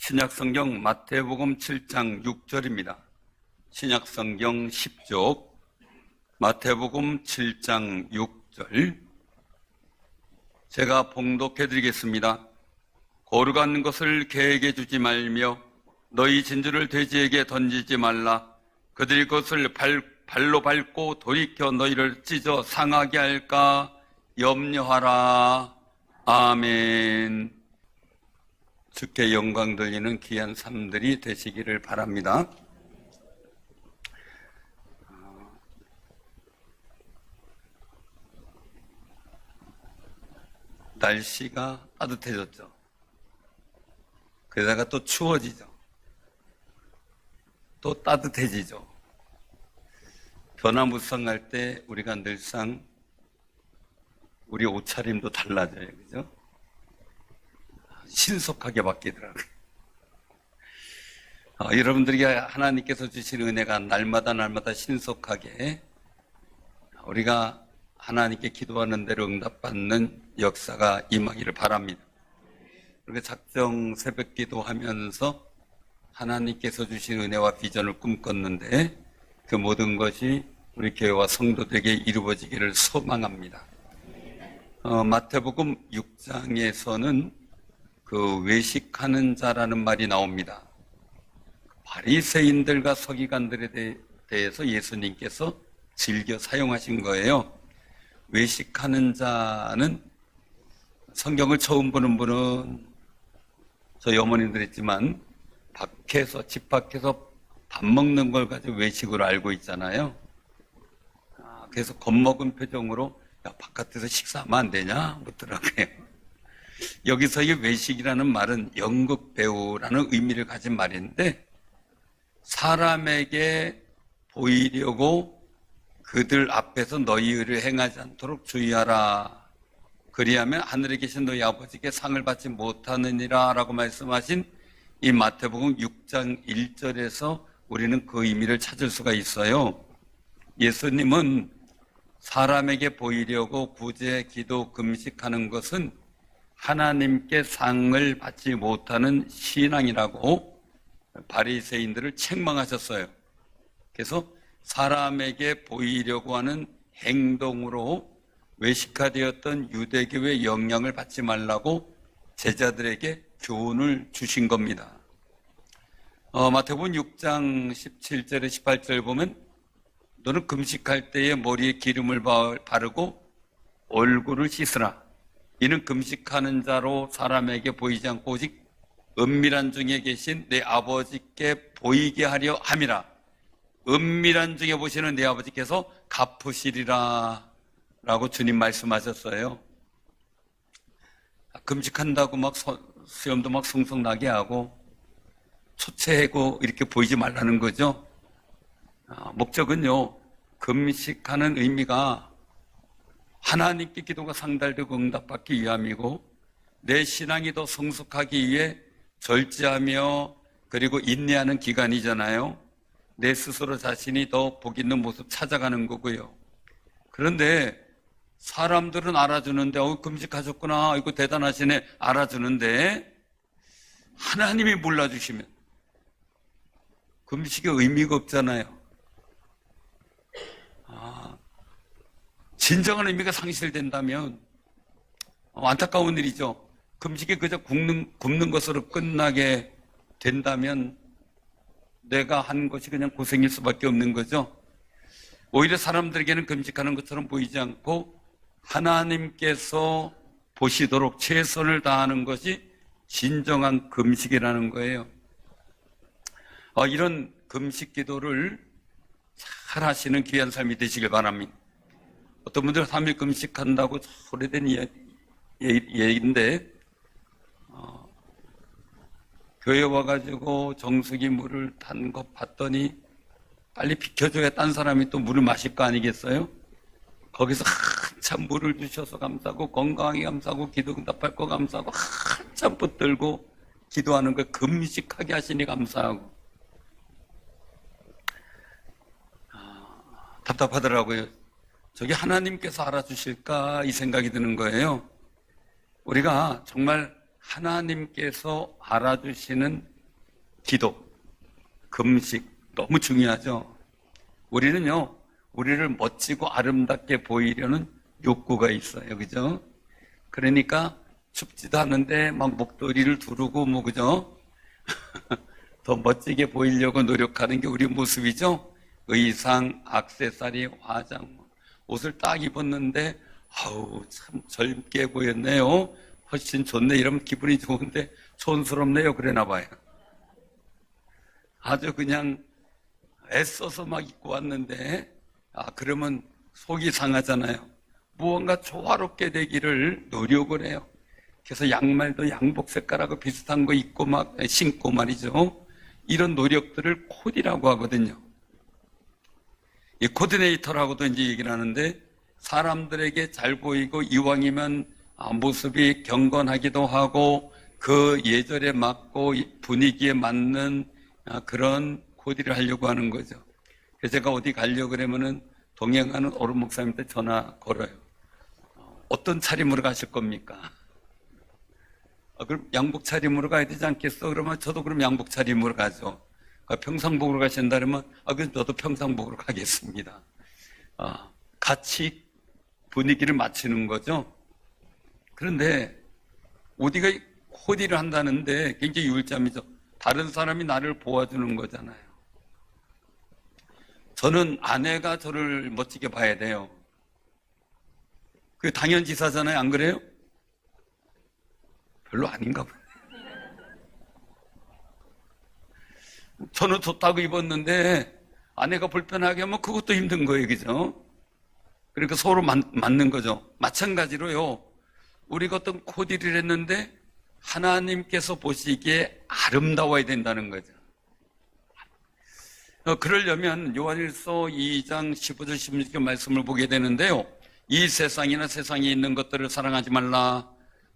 신약성경 마태복음 7장 6절입니다. 신약성경 10쪽 마태복음 7장 6절 제가 봉독해 드리겠습니다. 거룩한 것을 개에게 주지 말며 너희 진주를 돼지에게 던지지 말라. 그들이 그것을 발로 밟고 돌이켜 너희를 찢어 상하게 할까 염려하라. 아멘. 주께 영광 돌리는 귀한 삶들이 되시기를 바랍니다. 날씨가 따뜻해졌죠. 그러다가 또 추워지죠. 또 따뜻해지죠. 변화무쌍할 때 우리가 늘상 우리 옷차림도 달라져요. 그죠? 신속하게 바뀌더라고요. 여러분들에게 하나님께서 주신 은혜가 날마다 신속하게 우리가 하나님께 기도하는 대로 응답받는 역사가 임하기를 바랍니다. 그렇게 작정 새벽 기도하면서 하나님께서 주신 은혜와 비전을 꿈꿨는데 그 모든 것이 우리 교회와 성도들에게 이루어지기를 소망합니다. 마태복음 6장에서는 그 외식하는 자라는 말이 나옵니다. 바리새인들과 서기관들에 대해서 예수님께서 즐겨 사용하신 거예요. 외식하는 자는 성경을 처음 보는 분은 저희 어머님들 했지만 집 밖에서 밥 먹는 걸 가지고 외식으로 알고 있잖아요. 그래서 겁먹은 표정으로 야, 바깥에서 식사하면 안 되냐? 묻더라고요. 여기서의 외식이라는 말은 연극 배우라는 의미를 가진 말인데 사람에게 보이려고 그들 앞에서 너희 의를 행하지 않도록 주의하라. 그리하면 하늘에 계신 너희 아버지께 상을 받지 못하느니라 라고 말씀하신 이 마태복음 6장 1절에서 우리는 그 의미를 찾을 수가 있어요. 예수님은 사람에게 보이려고 구제, 기도, 금식하는 것은 하나님께 상을 받지 못하는 신앙이라고 바리새인들을 책망하셨어요. 그래서 사람에게 보이려고 하는 행동으로 외식화되었던 유대교의 영향을 받지 말라고 제자들에게 교훈을 주신 겁니다. 마태복음 6장 17절에 18절 보면 너는 금식할 때에 머리에 기름을 바르고 얼굴을 씻으라. 이는 금식하는 자로 사람에게 보이지 않고 오직 은밀한 중에 계신 내 아버지께 보이게 하려 함이라. 은밀한 중에 보시는 내 아버지께서 갚으시리라 라고 주님 말씀하셨어요. 금식한다고 막 수염도 막 송송나게 하고 초췌하고 이렇게 보이지 말라는 거죠. 목적은요, 금식하는 의미가 하나님께 기도가 상달되고 응답받기 위함이고 내 신앙이 더 성숙하기 위해 절제하며 그리고 인내하는 기간이잖아요. 내 스스로 자신이 더 복 있는 모습 찾아가는 거고요. 그런데 사람들은 알아주는데 금식하셨구나, 이거 대단하시네 알아주는데 하나님이 몰라주시면 금식의 의미가 없잖아요. 진정한 의미가 상실된다면 안타까운 일이죠. 금식이 그저 굶는 것으로 끝나게 된다면 내가 한 것이 그냥 고생일 수밖에 없는 거죠. 오히려 사람들에게는 금식하는 것처럼 보이지 않고 하나님께서 보시도록 최선을 다하는 것이 진정한 금식이라는 거예요. 이런 금식 기도를 잘 하시는 귀한 삶이 되시길 바랍니다. 어떤 분들은 3일 금식한다고 오래된 얘기인데 교회 와가지고 정수기 물을 탄 거 봤더니 빨리 비켜줘야 딴 사람이 또 물을 마실 거 아니겠어요? 거기서 한참 물을 주셔서 감사하고 건강하게 감사하고 기도 응답할 거 감사하고 한참 붙들고 기도하는 걸 금식하게 하시니 감사하고 답답하더라고요. 저게 하나님께서 알아주실까 이 생각이 드는 거예요. 우리가 정말 하나님께서 알아주시는 기도, 금식 너무 중요하죠. 우리는요, 우리를 멋지고 아름답게 보이려는 욕구가 있어요. 그죠? 그러니까 춥지도 않은데 막 목도리를 두르고 뭐 그죠? 더 멋지게 보이려고 노력하는 게 우리 모습이죠. 의상, 액세서리, 화장, 옷을 딱 입었는데 아우 참 젊게 보였네요. 훨씬 좋네. 이러면 기분이 좋은데 촌스럽네요. 그러나 봐요. 아주 그냥 애써서 막 입고 왔는데 그러면 속이 상하잖아요. 무언가 조화롭게 되기를 노력을 해요. 그래서 양말도 양복 색깔하고 비슷한 거 입고 막 신고 말이죠. 이런 노력들을 코디라고 하거든요. 이 코디네이터라고도 이제 얘기를 하는데 사람들에게 잘 보이고 이왕이면 모습이 경건하기도 하고 그 예절에 맞고 분위기에 맞는 그런 코디를 하려고 하는 거죠. 그래서 제가 어디 가려고 그러면은 동행하는 어른 목사님한테 전화 걸어요. 어떤 차림으로 가실 겁니까? 그럼 양복 차림으로 가야 되지 않겠어? 그러면 저도 그럼 양복 차림으로 가죠. 평상복으로 가신다 그러면 그럼 저도 평상복으로 가겠습니다. 같이 분위기를 맞추는 거죠. 그런데 어디가 코디를 한다는데 굉장히 유일점이죠. 다른 사람이 나를 보아주는 거잖아요. 저는 아내가 저를 멋지게 봐야 돼요. 그게 당연지사잖아요. 안 그래요? 별로 아닌가 봐요. 저는 좋다고 입었는데 아내가 불편하게 하면 그것도 힘든 거예요. 그죠? 그러니까 서로 맞는 거죠. 마찬가지로요. 우리가 어떤 코디를 했는데 하나님께서 보시기에 아름다워야 된다는 거죠. 그러려면 요한일서 2장 15절 16절 말씀을 보게 되는데요. 이 세상이나 세상에 있는 것들을 사랑하지 말라.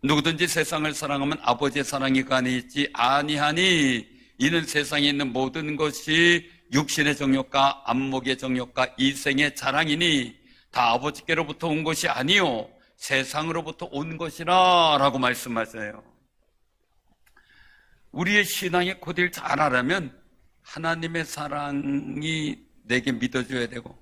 누구든지 세상을 사랑하면 아버지의 사랑이 그 안에 있지 아니하니 이는 세상에 있는 모든 것이 육신의 정욕과 안목의 정욕과 이생의 자랑이니 다 아버지께로부터 온 것이 아니요 세상으로부터 온 것이라 라고 말씀하세요. 우리의 신앙의 코디를 잘 알아면 하나님의 사랑이 내게 믿어줘야 되고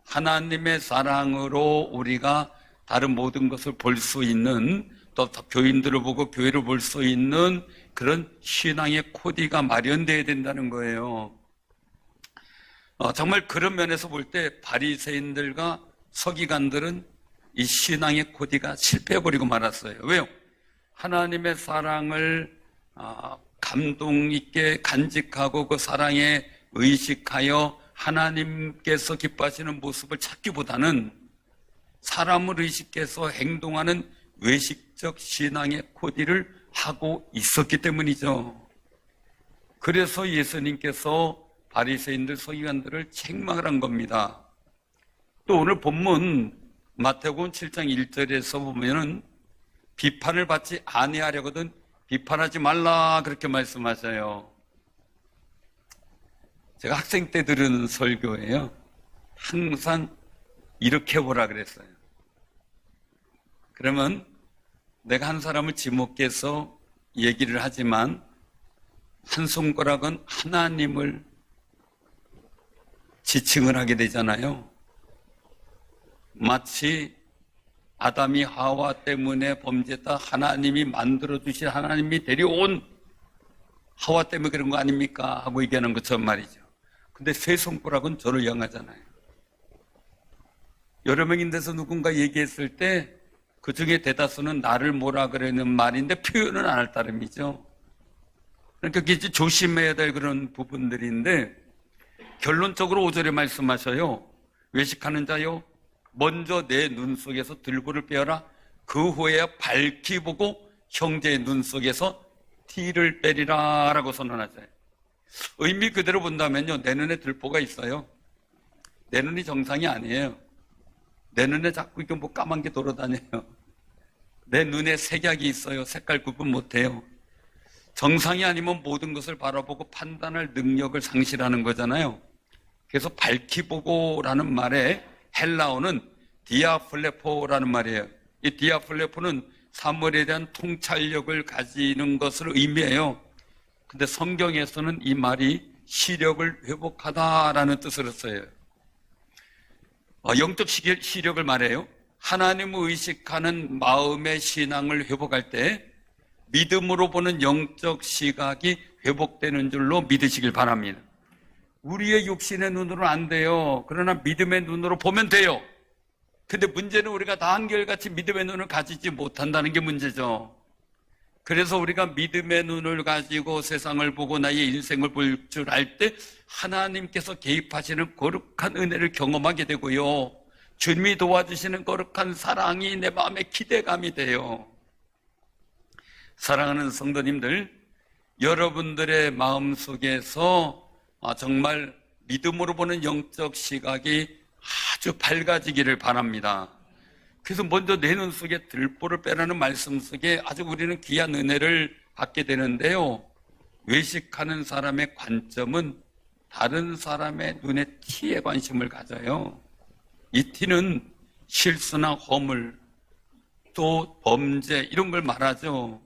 하나님의 사랑으로 우리가 다른 모든 것을 볼 수 있는 또 교인들을 보고 교회를 볼 수 있는 그런 신앙의 코디가 마련되어야 된다는 거예요. 정말 그런 면에서 볼 때 바리새인들과 서기관들은 이 신앙의 코디가 실패해버리고 말았어요. 왜요? 하나님의 사랑을 감동 있게 간직하고 그 사랑에 의식하여 하나님께서 기뻐하시는 모습을 찾기보다는 사람을 의식해서 행동하는 외식적 신앙의 코디를 하고 있었기 때문이죠. 그래서 예수님께서 바리새인들 서기관들을 책망을 한 겁니다. 또 오늘 본문 마태복음 7장 1절에서 보면은 비판을 받지 아니하려거든 비판하지 말라 그렇게 말씀하셔요. 제가 학생 때 들은 설교예요. 항상 이렇게 보라 그랬어요. 그러면 내가 한 사람을 지목해서 얘기를 하지만 한 손가락은 하나님을 지칭을 하게 되잖아요. 마치 아담이 하와 때문에 범죄했다 하나님이 만들어주신 하나님이 데려온 하와 때문에 그런 거 아닙니까? 하고 얘기하는 것처럼 말이죠. 근데 세 손가락은 저를 향하잖아요. 여러 명인데서 누군가 얘기했을 때 그 중에 대다수는 나를 뭐라 그러는 말인데 표현은 안 할 따름이죠. 그러니까 이제 조심해야 될 그런 부분들인데 결론적으로 5절에 말씀하셔요. 외식하는 자요 먼저 내 눈 속에서 들보를 빼어라. 그 후에 밝히 보고 형제의 눈 속에서 티를 빼리라 라고 선언하세요. 의미 그대로 본다면요 내 눈에 들보가 있어요. 내 눈이 정상이 아니에요. 내 눈에 자꾸 이게 뭐 까만 게 돌아다녀요. 내 눈에 색약이 있어요. 색깔 구분 못해요. 정상이 아니면 모든 것을 바라보고 판단할 능력을 상실하는 거잖아요. 그래서 밝히 보고라는 말에 헬라어는 디아플레포라는 말이에요. 이 디아플레포는 사물에 대한 통찰력을 가지는 것을 의미해요. 근데 성경에서는 이 말이 시력을 회복하다라는 뜻으로 써요. 영적 시력을 말해요. 하나님을 의식하는 마음의 신앙을 회복할 때 믿음으로 보는 영적 시각이 회복되는 줄로 믿으시길 바랍니다. 우리의 육신의 눈으로는 안 돼요. 그러나 믿음의 눈으로 보면 돼요. 근데 문제는 우리가 다 한결같이 믿음의 눈을 가지지 못한다는 게 문제죠. 그래서 우리가 믿음의 눈을 가지고 세상을 보고 나의 인생을 볼 줄 알 때 하나님께서 개입하시는 거룩한 은혜를 경험하게 되고요. 주님이 도와주시는 거룩한 사랑이 내 마음에 기대감이 돼요. 사랑하는 성도님들, 여러분들의 마음속에서 정말 믿음으로 보는 영적 시각이 아주 밝아지기를 바랍니다. 그래서 먼저 내 눈 속에 들보를 빼라는 말씀 속에 아주 우리는 귀한 은혜를 받게 되는데요. 외식하는 사람의 관점은 다른 사람의 눈의 티에 관심을 가져요. 이 티는 실수나 허물, 또 범죄 이런 걸 말하죠.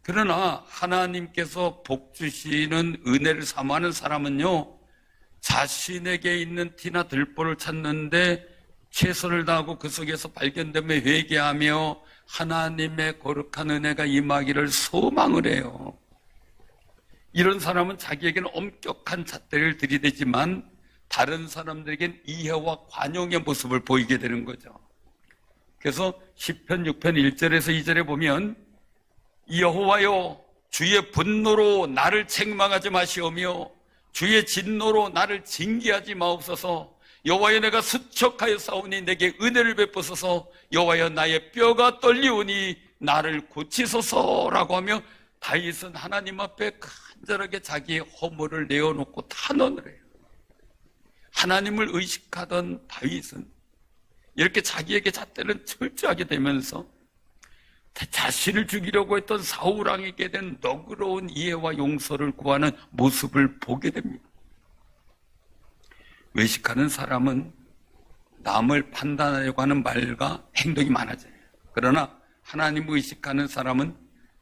그러나 하나님께서 복 주시는 은혜를 사모하는 사람은요, 자신에게 있는 티나 들보를 찾는데 최선을 다하고 그 속에서 발견되면 회개하며 하나님의 거룩한 은혜가 임하기를 소망을 해요. 이런 사람은 자기에게는 엄격한 잣대를 들이대지만 다른 사람들에겐 이해와 관용의 모습을 보이게 되는 거죠. 그래서 시편 6편 1절에서 2절에 보면 여호와여, 주의 분노로 나를 책망하지 마시오며 주의 진노로 나를 징계하지 마옵소서. 여호와여, 내가 수척하여 싸우니 내게 은혜를 베푸소서. 여호와여, 나의 뼈가 떨리오니 나를 고치소서라고 하며 다윗은 하나님 앞에 간절하게 자기의 허물을 내어놓고 탄원을 해요. 하나님을 의식하던 다윗은 이렇게 자기에게 잣대를 철저하게 되면서 자신을 죽이려고 했던 사울왕에게 된 너그러운 이해와 용서를 구하는 모습을 보게 됩니다. 외식하는 사람은 남을 판단하려고 하는 말과 행동이 많아져요. 그러나 하나님을 의식하는 사람은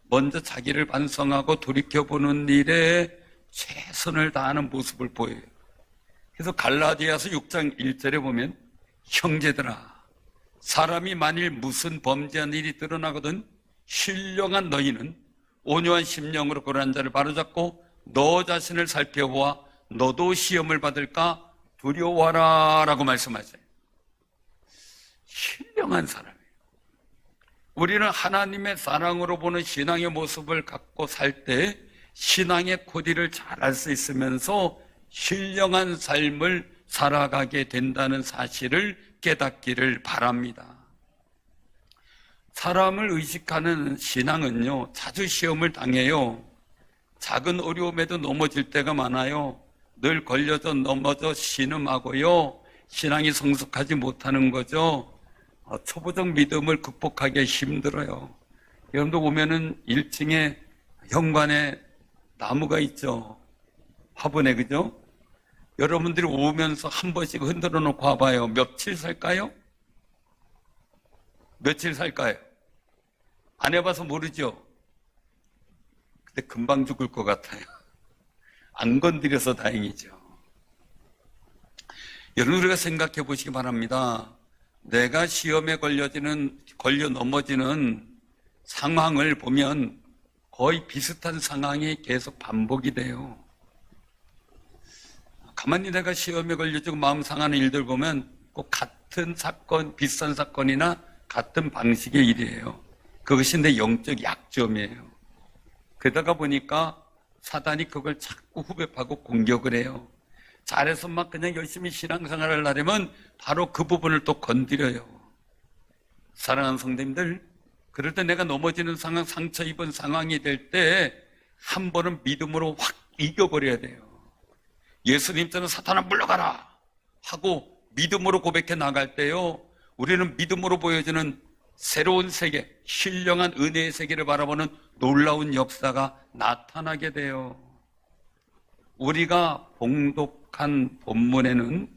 먼저 자기를 반성하고 돌이켜보는 일에 최선을 다하는 모습을 보여요. 그래서 갈라디아서 6장 1절에 보면 형제들아, 사람이 만일 무슨 범죄한 일이 드러나거든 신령한 너희는 온유한 심령으로 그러한 자를 바로잡고 너 자신을 살펴보아 너도 시험을 받을까 두려워하라 라고 말씀하세요. 신령한 사람이에요. 우리는 하나님의 사랑으로 보는 신앙의 모습을 갖고 살 때 신앙의 코디를 잘 알 수 있으면서 신령한 삶을 살아가게 된다는 사실을 깨닫기를 바랍니다. 사람을 의식하는 신앙은요, 자주 시험을 당해요. 작은 어려움에도 넘어질 때가 많아요. 늘 걸려서 넘어져 신음하고요, 신앙이 성숙하지 못하는 거죠. 초보적 믿음을 극복하기 힘들어요. 여러분들 오면은 1층에 현관에 나무가 있죠. 화분에, 그죠? 여러분들이 오면서 한 번씩 흔들어 놓고 와봐요. 며칠 살까요? 며칠 살까요? 안 해봐서 모르죠? 근데 금방 죽을 것 같아요. 안 건드려서 다행이죠. 여러분, 우리가 생각해 보시기 바랍니다. 내가 시험에 걸려 넘어지는 상황을 보면 거의 비슷한 상황이 계속 반복이 돼요. 가만히 내가 시험에 걸려지고 마음 상하는 일들 보면 꼭 같은 사건, 비슷한 사건이나 같은 방식의 일이에요. 그것이 내 영적 약점이에요. 그러다가 보니까 사단이 그걸 자꾸 후벼파고 공격을 해요. 잘해서 막 그냥 열심히 신앙생활을 하려면 바로 그 부분을 또 건드려요. 사랑하는 성도님들, 그럴 때 내가 넘어지는 상황, 상처 입은 상황이 될 때 한 번은 믿음으로 확 이겨버려야 돼요. 예수님처럼 사탄아 물러가라 하고 믿음으로 고백해 나갈 때요, 우리는 믿음으로 보여주는 새로운 세계, 신령한 은혜의 세계를 바라보는 놀라운 역사가 나타나게 돼요. 우리가 봉독한 본문에는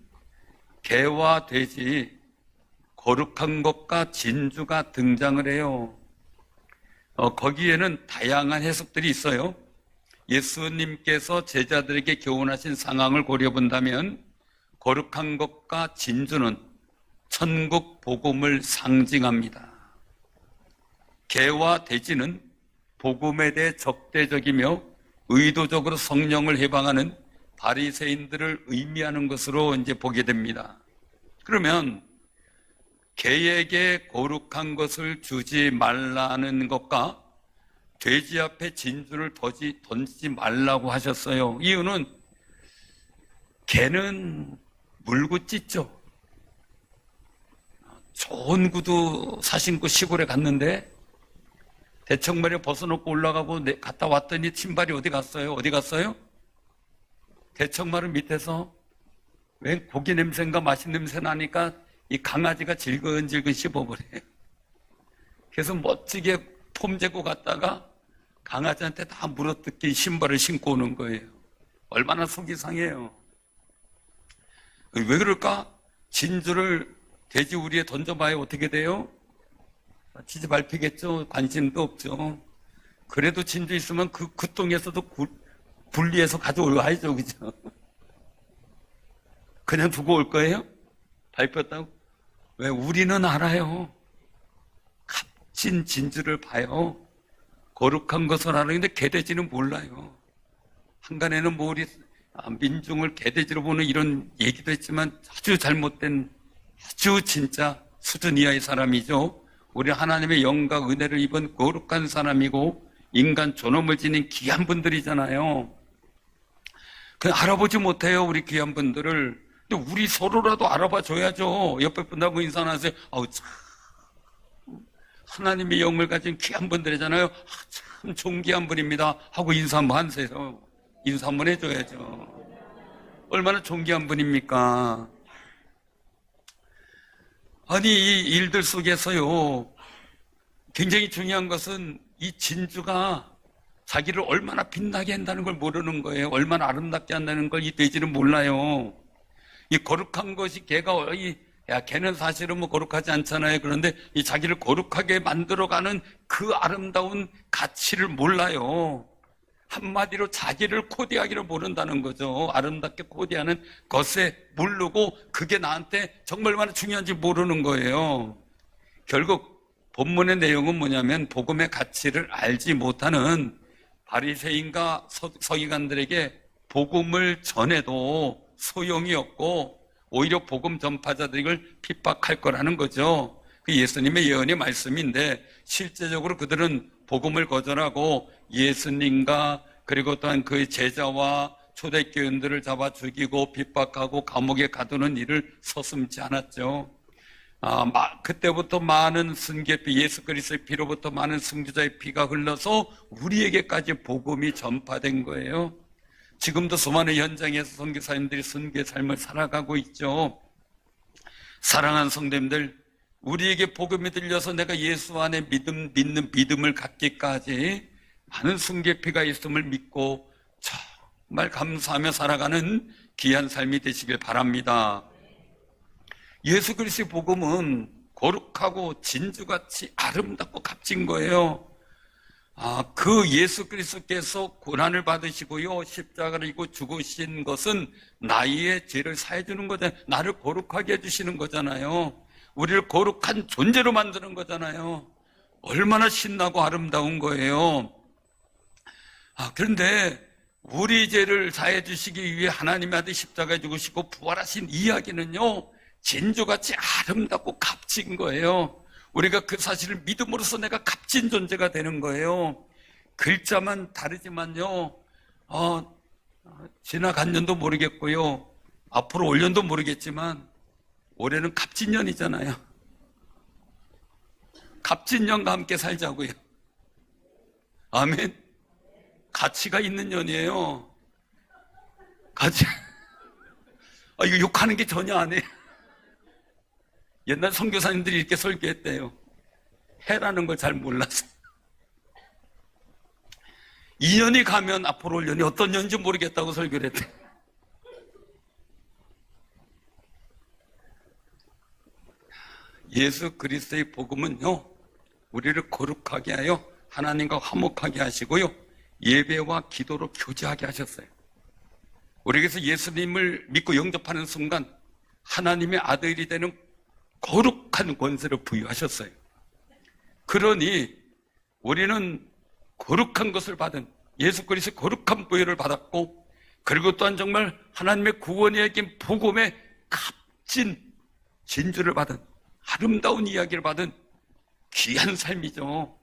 개와 돼지, 거룩한 것과 진주가 등장을 해요. 거기에는 다양한 해석들이 있어요. 예수님께서 제자들에게 교훈하신 상황을 고려본다면 거룩한 것과 진주는 천국 복음을 상징합니다. 개와 돼지는 복음에 대해 적대적이며 의도적으로 성령을 해방하는 바리새인들을 의미하는 것으로 이제 보게 됩니다. 그러면 개에게 거룩한 것을 주지 말라는 것과 돼지 앞에 진주를 던지지 말라고 하셨어요. 이유는 개는 물고 찢죠. 좋은 구두 사신고 시골에 갔는데 대청마리 벗어놓고 올라가고 갔다 왔더니 신발이 어디 갔어요? 어디 갔어요? 대청마루 밑에서 왜 고기 냄새인가 맛있는 냄새 나니까 이 강아지가 질근질근 씹어버려요. 그래서 멋지게 폼 재고 갔다가 강아지한테 다 물어뜯긴 신발을 신고 오는 거예요. 얼마나 속이 상해요. 왜 그럴까? 진주를 돼지 우리에 던져봐야 어떻게 돼요? 치지 밟히겠죠. 관심도 없죠. 그래도 진주 있으면 그 똥에서도 분리해서 가져와야죠. 그죠? 그냥 두고 올 거예요? 밟혔다고? 왜? 우리는 알아요. 값진 진주를 봐요. 거룩한 것을 알아는데 개돼지는 몰라요. 한간에는 뭐 우리 민중을 개돼지로 보는 이런 얘기도 했지만 아주 잘못된, 아주 진짜 수준 이하의 사람이죠. 우리 하나님의 영과 은혜를 입은 거룩한 사람이고 인간 존엄을 지닌 귀한 분들이잖아요. 그냥 알아보지 못해요, 우리 귀한 분들을. 근데 우리 서로라도 알아봐 줘야죠. 옆에 분하고 인사 나세요. 아우, 참. 하나님의 영을 가진 귀한 분들이잖아요. 참 존귀한 분입니다. 하고 인사 한번 하세요. 인사 한번 해줘야죠. 얼마나 존귀한 분입니까? 아니, 이 일들 속에서요, 굉장히 중요한 것은 이 진주가 자기를 얼마나 빛나게 한다는 걸 모르는 거예요. 얼마나 아름답게 한다는 걸 이 돼지는 몰라요. 이 거룩한 것이 걔는 사실은 뭐 거룩하지 않잖아요. 그런데 이 자기를 거룩하게 만들어가는 그 아름다운 가치를 몰라요. 한마디로 자기를 코디하기를 모른다는 거죠. 아름답게 코디하는 것에 모르고 그게 나한테 정말 얼마나 중요한지 모르는 거예요. 결국 본문의 내용은 뭐냐면 복음의 가치를 알지 못하는 바리새인과 서기관들에게 복음을 전해도 소용이 없고 오히려 복음 전파자들을 핍박할 거라는 거죠. 그 예수님의 예언의 말씀인데 실제적으로 그들은 복음을 거절하고 예수님과 그리고 또한 그의 제자와 초대교인들을 잡아 죽이고 핍박하고 감옥에 가두는 일을 서슴지 않았죠. 그때부터 많은 순교피, 예수 그리스도의 피로부터 많은 순교자의 피가 흘러서 우리에게까지 복음이 전파된 거예요. 지금도 수많은 현장에서 선교사님들이 순교의 삶을 살아가고 있죠. 사랑하는 성도님들, 우리에게 복음이 들려서 내가 예수 안에 믿는 믿음을 갖기까지 많은 순교피가 있음을 믿고 정말 감사하며 살아가는 귀한 삶이 되시길 바랍니다. 예수 그리스도의 복음은 거룩하고 진주같이 아름답고 값진 거예요. 그 예수 그리스도께서 고난을 받으시고요, 십자가를 지고 죽으신 것은 나의 죄를 사해 주는 거잖아요. 나를 거룩하게 해주시는 거잖아요. 우리를 거룩한 존재로 만드는 거잖아요. 얼마나 신나고 아름다운 거예요. 그런데 우리 죄를 사해 주시기 위해 하나님의 아들 십자가에 죽으시고 부활하신 이야기는요, 진주같이 아름답고 값진 거예요. 우리가 그 사실을 믿음으로써 내가 값진 존재가 되는 거예요. 글자만 다르지만요, 지나간 년도 모르겠고요, 앞으로 올 년도 모르겠지만 올해는 갑진년이잖아요. 갑진년과 함께 살자고요. 아멘. 가치가 있는 년이에요. 가치. 이거 욕하는 게 전혀 안 해요. 옛날 선교사님들이 이렇게 설교했대요. 해라는 걸 잘 몰라서. 2년이 가면 앞으로 올 년이 어떤 년인지 모르겠다고 설교를 했대요. 예수 그리스도의 복음은요, 우리를 거룩하게 하여 하나님과 화목하게 하시고요, 예배와 기도로 교제하게 하셨어요. 우리에게서 예수님을 믿고 영접하는 순간 하나님의 아들이 되는 거룩한 권세를 부여하셨어요. 그러니 우리는 거룩한 것을 받은 예수 그리스도의 거룩한 부여를 받았고, 그리고 또한 정말 하나님의 구원에 여긴 복음의 값진 진주를 받은 아름다운 이야기를 받은 귀한 삶이죠.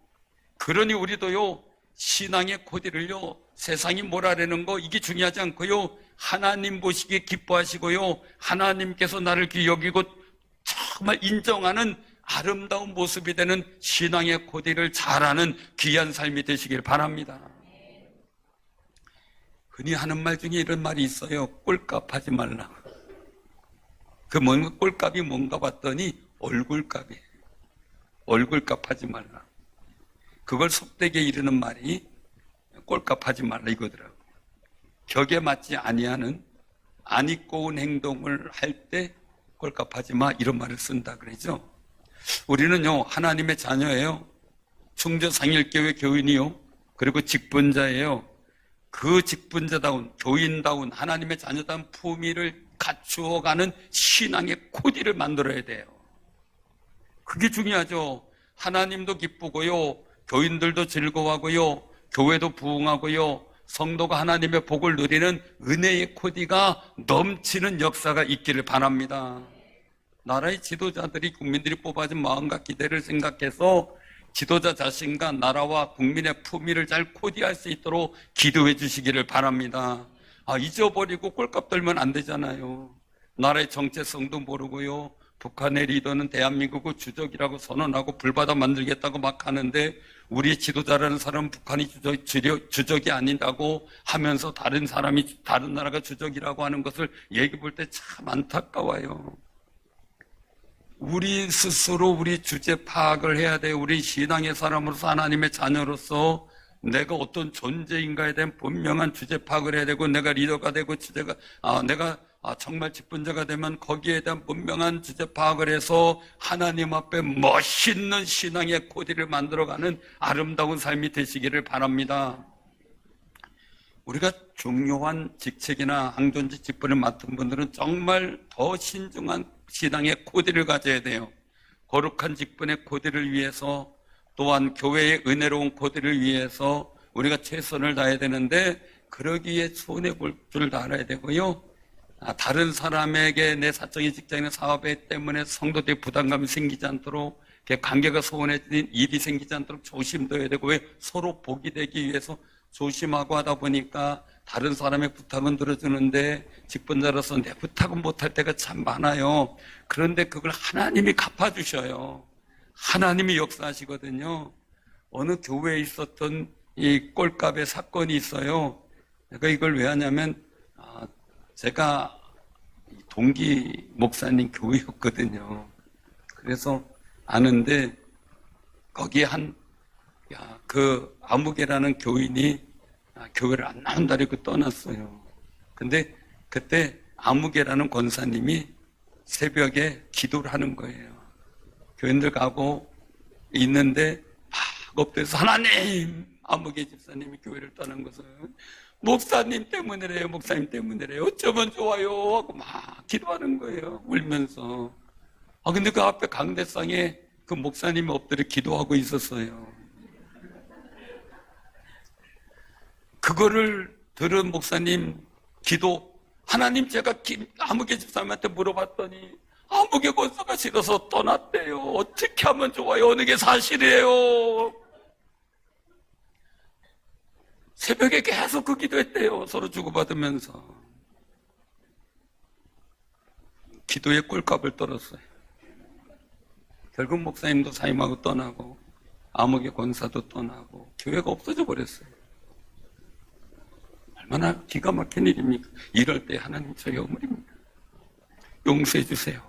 그러니 우리도요, 신앙의 코디를요, 세상이 뭐라라는 거 이게 중요하지 않고요, 하나님 보시기에 기뻐하시고요, 하나님께서 나를 귀히 여기고 정말 인정하는 아름다운 모습이 되는 신앙의 코디를 잘하는 귀한 삶이 되시길 바랍니다. 흔히 하는 말 중에 이런 말이 있어요. 꼴값 하지 말라. 꼴값이 뭔가 봤더니 얼굴값이에요. 얼굴값 하지 말라. 그걸 속되게 이르는 말이 꼴값 하지 말라 이거더라고요. 격에 맞지 아니하는 안 입고 온 행동을 할 때 꼴값 하지 마, 이런 말을 쓴다 그러죠. 우리는요, 하나님의 자녀예요. 충주상일교회 교인이요, 그리고 직분자예요. 그 직분자다운, 교인다운, 하나님의 자녀다운 품위를 갖추어가는 신앙의 코디를 만들어야 돼요. 그게 중요하죠. 하나님도 기쁘고요, 교인들도 즐거워하고요, 교회도 부흥하고요, 성도가 하나님의 복을 누리는 은혜의 코디가 넘치는 역사가 있기를 바랍니다. 나라의 지도자들이 국민들이 뽑아준 마음과 기대를 생각해서 지도자 자신과 나라와 국민의 품위를 잘 코디할 수 있도록 기도해 주시기를 바랍니다. 잊어버리고 꼴값 들면 안 되잖아요. 나라의 정체성도 모르고요, 북한의 리더는 대한민국을 주적이라고 선언하고 불바다 만들겠다고 막 하는데, 우리 지도자라는 사람은 북한이 주적이 아니라고 하면서 다른 나라가 주적이라고 하는 것을 얘기 볼 때 참 안타까워요. 우리 스스로 우리 주제 파악을 해야 돼요. 우리 신앙의 사람으로서, 하나님의 자녀로서 내가 어떤 존재인가에 대한 분명한 주제 파악을 해야 되고, 내가 리더가 되고 내가 정말 직분자가 되면 거기에 대한 분명한 주제 파악을 해서 하나님 앞에 멋있는 신앙의 코디를 만들어가는 아름다운 삶이 되시기를 바랍니다. 우리가 중요한 직책이나 항존직 직분을 맡은 분들은 정말 더 신중한 신앙의 코디를 가져야 돼요. 거룩한 직분의 코디를 위해서, 또한 교회의 은혜로운 코디를 위해서 우리가 최선을 다해야 되는데, 그러기에 손해볼 줄 알아야 되고요, 다른 사람에게 내 사적인 직장이나 사업에 때문에 성도들의 부담감이 생기지 않도록, 관계가 소원해진 일이 생기지 않도록 조심도 해야 되고, 왜 서로 복이 되기 위해서 조심하고 하다 보니까 다른 사람의 부탁은 들어주는데 직분자로서 내 부탁은 못할 때가 참 많아요. 그런데 그걸 하나님이 갚아주셔요. 하나님이 역사하시거든요. 어느 교회에 있었던 이 꼴값의 사건이 있어요. 내가 이걸 왜 하냐면, 제가 동기 목사님 교회였거든요. 그래서 아는데, 거기에 그 아무개라는 교인이 교회를 안 나온다고 떠났어요. 근데 그때 아무개라는 권사님이 새벽에 기도를 하는 거예요. 교인들 가고 있는데 막 엎드려서, 하나님, 아무개 집사님이 교회를 떠난 것은 목사님 때문이래요. 목사님 때문이래요. 어쩌면 좋아요 하고 막 기도하는 거예요. 울면서. 근데 그 앞에 강대상에 그 목사님이 엎드려 기도하고 있었어요. 그거를 들은 목사님 기도, 하나님, 제가 아무개 집사님한테 물어봤더니 아무개 권사가 싫어서 떠났대요. 어떻게 하면 좋아요? 어느 게 사실이에요? 새벽에 계속 그 기도했대요. 서로 주고받으면서. 기도의 꼴값을 떨었어요. 결국 목사님도 사임하고 떠나고, 아무개 권사도 떠나고, 교회가 없어져 버렸어요. 얼마나 기가 막힌 일입니까? 이럴 때 하나님, 저희 어머니입니다. 용서해 주세요.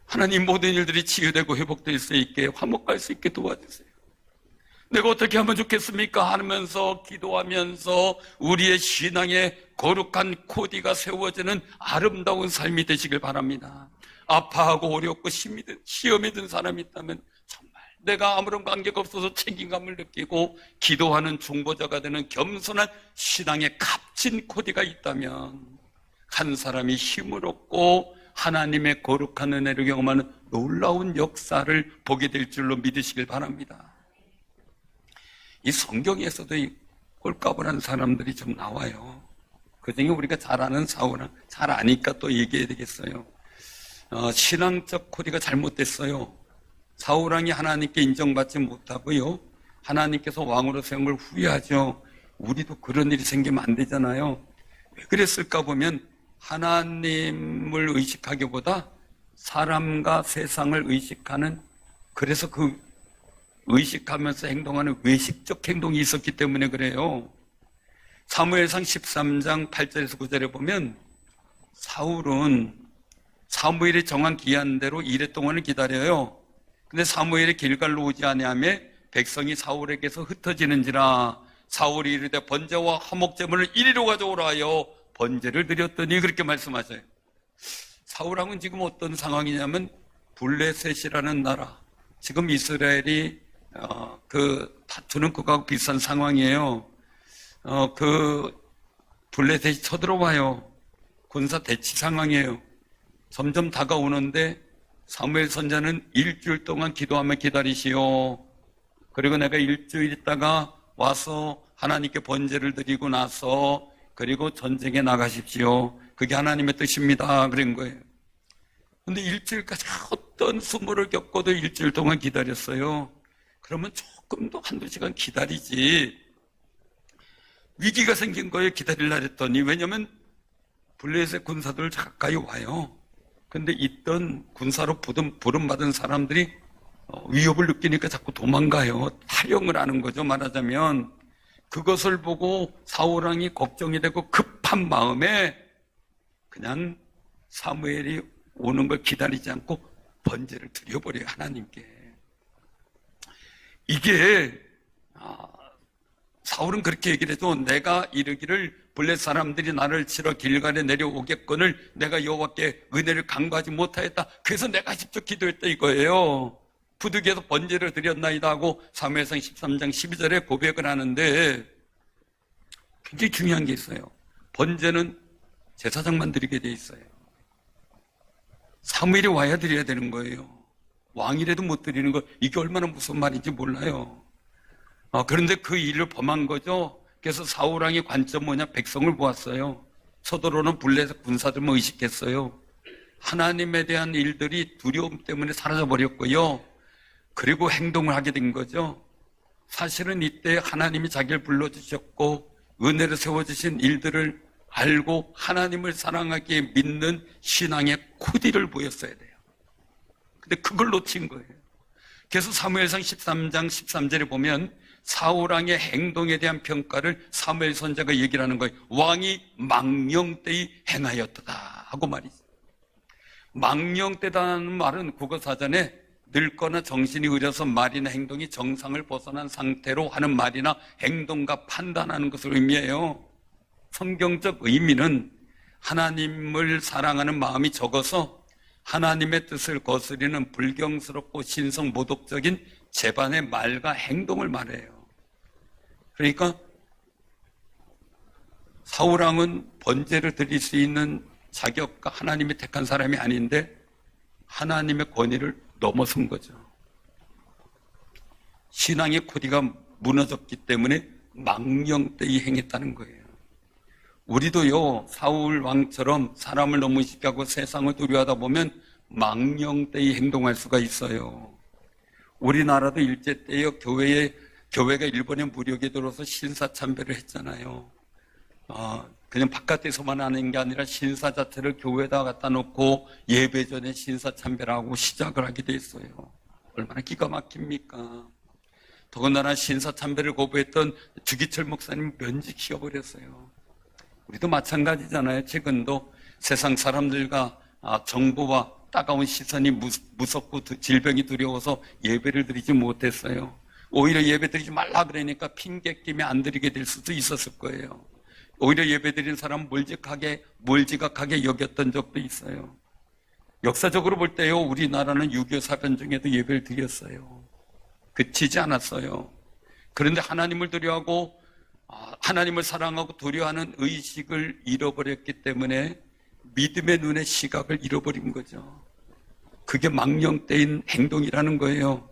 하나님, 모든 일들이 치유되고 회복될 수 있게, 화목할 수 있게 도와주세요. 내가 어떻게 하면 좋겠습니까? 하면서 기도하면서 우리의 신앙의 거룩한 코디가 세워지는 아름다운 삶이 되시길 바랍니다. 아파하고 어렵고 시험이 든 사람이 있다면 정말 내가 아무런 관계가 없어서 책임감을 느끼고 기도하는 중보자가 되는 겸손한 신앙의 값진 코디가 있다면 한 사람이 힘을 얻고 하나님의 거룩한 은혜를 경험하는 놀라운 역사를 보게 될 줄로 믿으시길 바랍니다. 이 성경에서도 이 꼴까불한 사람들이 좀 나와요. 그중에 우리가 잘 아는 사울은 잘 아니까 또 얘기해야 되겠어요. 신앙적 코디가 잘못됐어요. 사울왕이 하나님께 인정받지 못하고요, 하나님께서 왕으로 세운 걸 후회하죠. 우리도 그런 일이 생기면 안 되잖아요. 왜 그랬을까 보면 하나님을 의식하기보다 사람과 세상을 의식하는, 그래서 그 의식하면서 행동하는 외식적 행동이 있었기 때문에 그래요. 사무엘상 13장 8절에서 9절에 보면 사울은 사무엘이 정한 기한대로 이래 동안을 기다려요. 근데 사무엘이 길갈로 오지 아니하며 백성이 사울에게서 흩어지는지라 사울이 이르되 번제와 화목제물을 이리로 가져오라 하여 번제를 드렸더니 그렇게 말씀하셔요. 사울왕은 지금 어떤 상황이냐면 블레셋이라는 나라, 지금 이스라엘이 다투는 그거하고 비슷한 상황이에요. 블레셋이 쳐들어와요. 군사 대치 상황이에요. 점점 다가오는데 사무엘 선자는 일주일 동안 기도하며 기다리시오. 그리고 내가 일주일 있다가 와서 하나님께 번제를 드리고 나서 그리고 전쟁에 나가십시오. 그게 하나님의 뜻입니다. 그런 거예요. 근데 일주일까지 어떤 수모를 겪어도 일주일 동안 기다렸어요. 그러면 조금 더 한두 시간 기다리지. 위기가 생긴 거예요. 기다리려 했더니. 왜냐면 블레셋 군사들 가까이 와요. 근데 있던 군사로 부름받은 사람들이 위협을 느끼니까 자꾸 도망가요. 탈영을 하는 거죠, 말하자면. 그것을 보고 사울왕이 걱정이 되고 급한 마음에 그냥 사무엘이 오는 걸 기다리지 않고 번제를 드려버려요, 하나님께. 이게 사울은 그렇게 얘기를 해도 내가 이르기를 블레셋 사람들이 나를 치러 길갈에 내려오겠거늘 내가 여호와께 은혜를 간구하지 못하였다. 그래서 내가 직접 기도했다 이거예요. 부득이해서 번제를 드렸나이다 하고 사무엘상 13장 12절에 고백을 하는데 굉장히 중요한 게 있어요. 번제는 제사장만 드리게 돼 있어요. 사무엘이 와야 드려야 되는 거예요. 왕이라도 못 드리는 거, 이게 얼마나 무슨 말인지 몰라요. 그런데 그 일을 범한 거죠. 그래서 사울왕의 관점 뭐냐, 백성을 보았어요. 서두로는 블레셋 군사들만 의식했어요. 하나님에 대한 일들이 두려움 때문에 사라져버렸고요. 그리고 행동을 하게 된 거죠. 사실은 이때 하나님이 자기를 불러주셨고 은혜를 세워주신 일들을 알고 하나님을 사랑하기에 믿는 신앙의 코디를 보였어야 돼요. 근데 그걸 놓친 거예요. 그래서 사무엘상 13장 13절에 보면 사울왕의 행동에 대한 평가를 사무엘 선지자가 얘기를 하는 거예요. 왕이 망령되이 행하였다 하고 말이죠. 망령되다는 말은 국어사전에 늙거나 정신이 의려서 말이나 행동이 정상을 벗어난 상태로 하는 말이나 행동과 판단하는 것을 의미해요. 성경적 의미는 하나님을 사랑하는 마음이 적어서 하나님의 뜻을 거스리는 불경스럽고 신성모독적인 제반의 말과 행동을 말해요. 그러니까 사울왕은 번제를 드릴 수 있는 자격과 하나님이 택한 사람이 아닌데 하나님의 권위를 넘어선 거죠. 신앙의 코디가 무너졌기 때문에 망령되이 행했다는 거예요. 우리도요, 사울 왕처럼 사람을 너무 쉽게 하고 세상을 두려워하다 보면 망령되이 행동할 수가 있어요. 우리나라도 일제 때요, 교회가 일본의 무력에 들어서 신사참배를 했잖아요. 그냥 바깥에서만 하는 게 아니라 신사 자체를 교회에다 갖다 놓고 예배 전에 신사참배를 하고 시작을 하게 돼 있어요. 얼마나 기가 막힙니까? 더군다나 신사참배를 거부했던 주기철 목사님 면직시켜버렸어요. 우리도 마찬가지잖아요. 최근도 세상 사람들과 정부와 따가운 시선이 무섭고 질병이 두려워서 예배를 드리지 못했어요. 오히려 예배 드리지 말라 그러니까 핑계끼며 안 드리게 될 수도 있었을 거예요. 오히려 예배 드린 사람 몰지각하게 여겼던 적도 있어요. 역사적으로 볼 때요, 우리나라는 6.25 사변 중에도 예배를 드렸어요. 그치지 않았어요. 그런데 하나님을 두려워하고 하나님을 사랑하고 두려워하는 의식을 잃어버렸기 때문에 믿음의 눈의 시각을 잃어버린 거죠. 그게 망령된 행동이라는 거예요.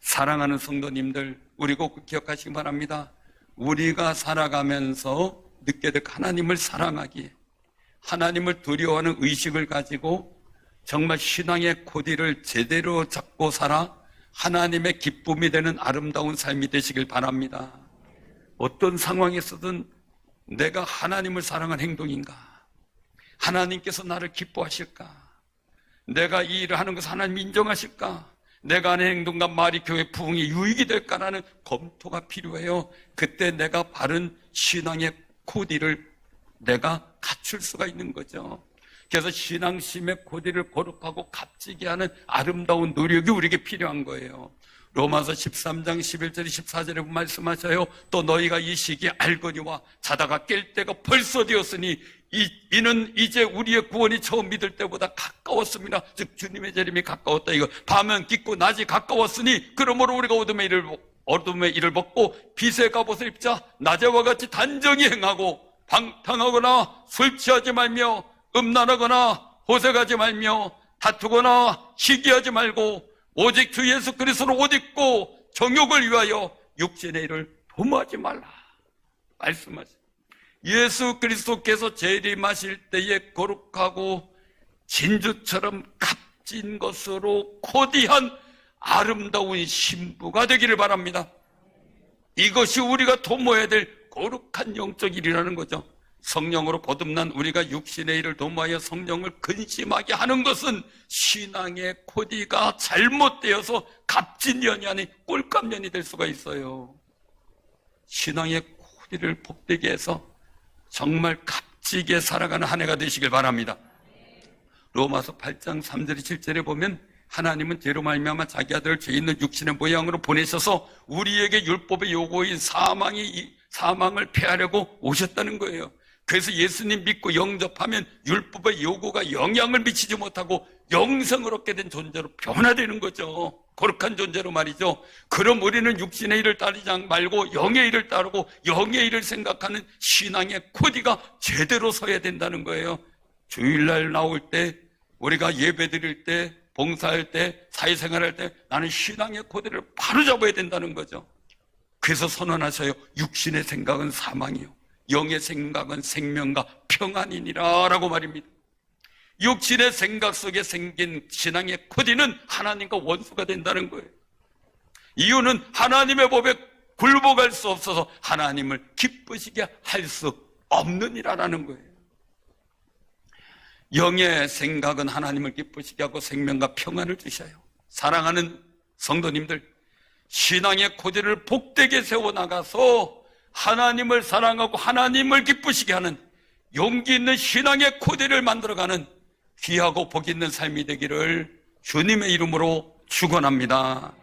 사랑하는 성도님들, 우리 꼭 기억하시기 바랍니다. 우리가 살아가면서 느껴야 될 하나님을 사랑하기에, 하나님을 두려워하는 의식을 가지고 정말 신앙의 코디를 제대로 잡고 살아 하나님의 기쁨이 되는 아름다운 삶이 되시길 바랍니다. 어떤 상황에서든 내가 하나님을 사랑하는 행동인가? 하나님께서 나를 기뻐하실까? 내가 이 일을 하는 것을 하나님 인정하실까? 내가 하는 행동과 말이 교회 부흥에 유익이 될까라는 검토가 필요해요. 그때 내가 바른 신앙의 코디를 내가 갖출 수가 있는 거죠. 그래서 신앙심의 코디를 거룩하고 값지게 하는 아름다운 노력이 우리에게 필요한 거예요. 로마서 13장 11절 14절에 말씀하셔요. 또 너희가 이 시기에 알거니와 자다가 깰 때가 벌써 되었으니 이는 이제 우리의 구원이 처음 믿을 때보다 가까웠습니다. 즉 주님의 재림이 가까웠다. 이거 밤은 깊고 낮이 가까웠으니 그러므로 우리가 어둠의 일을 벗고 빛의 갑옷을 입자. 낮에와 같이 단정히 행하고 방탕하거나 술 취하지 말며 음란하거나 호색하지 말며 다투거나 시기하지 말고 오직 주 예수 그리스도로 옷 입고 정욕을 위하여 육신의 일을 도모하지 말라 말씀하십니다. 예수 그리스도께서 재림하실 때에 거룩하고 진주처럼 값진 것으로 코디한 아름다운 신부가 되기를 바랍니다. 이것이 우리가 도모해야 될 거룩한 영적 일이라는 거죠. 성령으로 거듭난 우리가 육신의 일을 도모하여 성령을 근심하게 하는 것은 신앙의 코디가 잘못되어서 값진 년이 아닌 꼴값년이 될 수가 있어요. 신앙의 코디를 복되게 해서 정말 값지게 살아가는 한 해가 되시길 바랍니다. 로마서 8장 3절 7절에 보면 하나님은 죄로 말미암아 자기 아들을 죄 있는 육신의 모양으로 보내셔서 우리에게 율법의 요구인 사망을 폐하려고 오셨다는 거예요. 그래서 예수님 믿고 영접하면 율법의 요구가 영향을 미치지 못하고 영생을 얻게 된 존재로 변화되는 거죠. 거룩한 존재로 말이죠. 그럼 우리는 육신의 일을 따르지 말고 영의 일을 따르고 영의 일을 생각하는 신앙의 코디가 제대로 서야 된다는 거예요. 주일날 나올 때, 우리가 예배 드릴 때, 봉사할 때, 사회생활할 때 나는 신앙의 코디를 바로 잡아야 된다는 거죠. 그래서 선언하셔요. 육신의 생각은 사망이요 영의 생각은 생명과 평안이니라 라고 말입니다. 육신의 생각 속에 생긴 신앙의 코디는 하나님과 원수가 된다는 거예요. 이유는 하나님의 법에 굴복할 수 없어서 하나님을 기쁘시게 할 수 없는 이라는 거예요. 영의 생각은 하나님을 기쁘시게 하고 생명과 평안을 주셔요. 사랑하는 성도님들, 신앙의 코디를 복되게 세워나가서 하나님을 사랑하고 하나님을 기쁘시게 하는 용기 있는 신앙의 코디를 만들어가는 귀하고 복 있는 삶이 되기를 주님의 이름으로 축원합니다.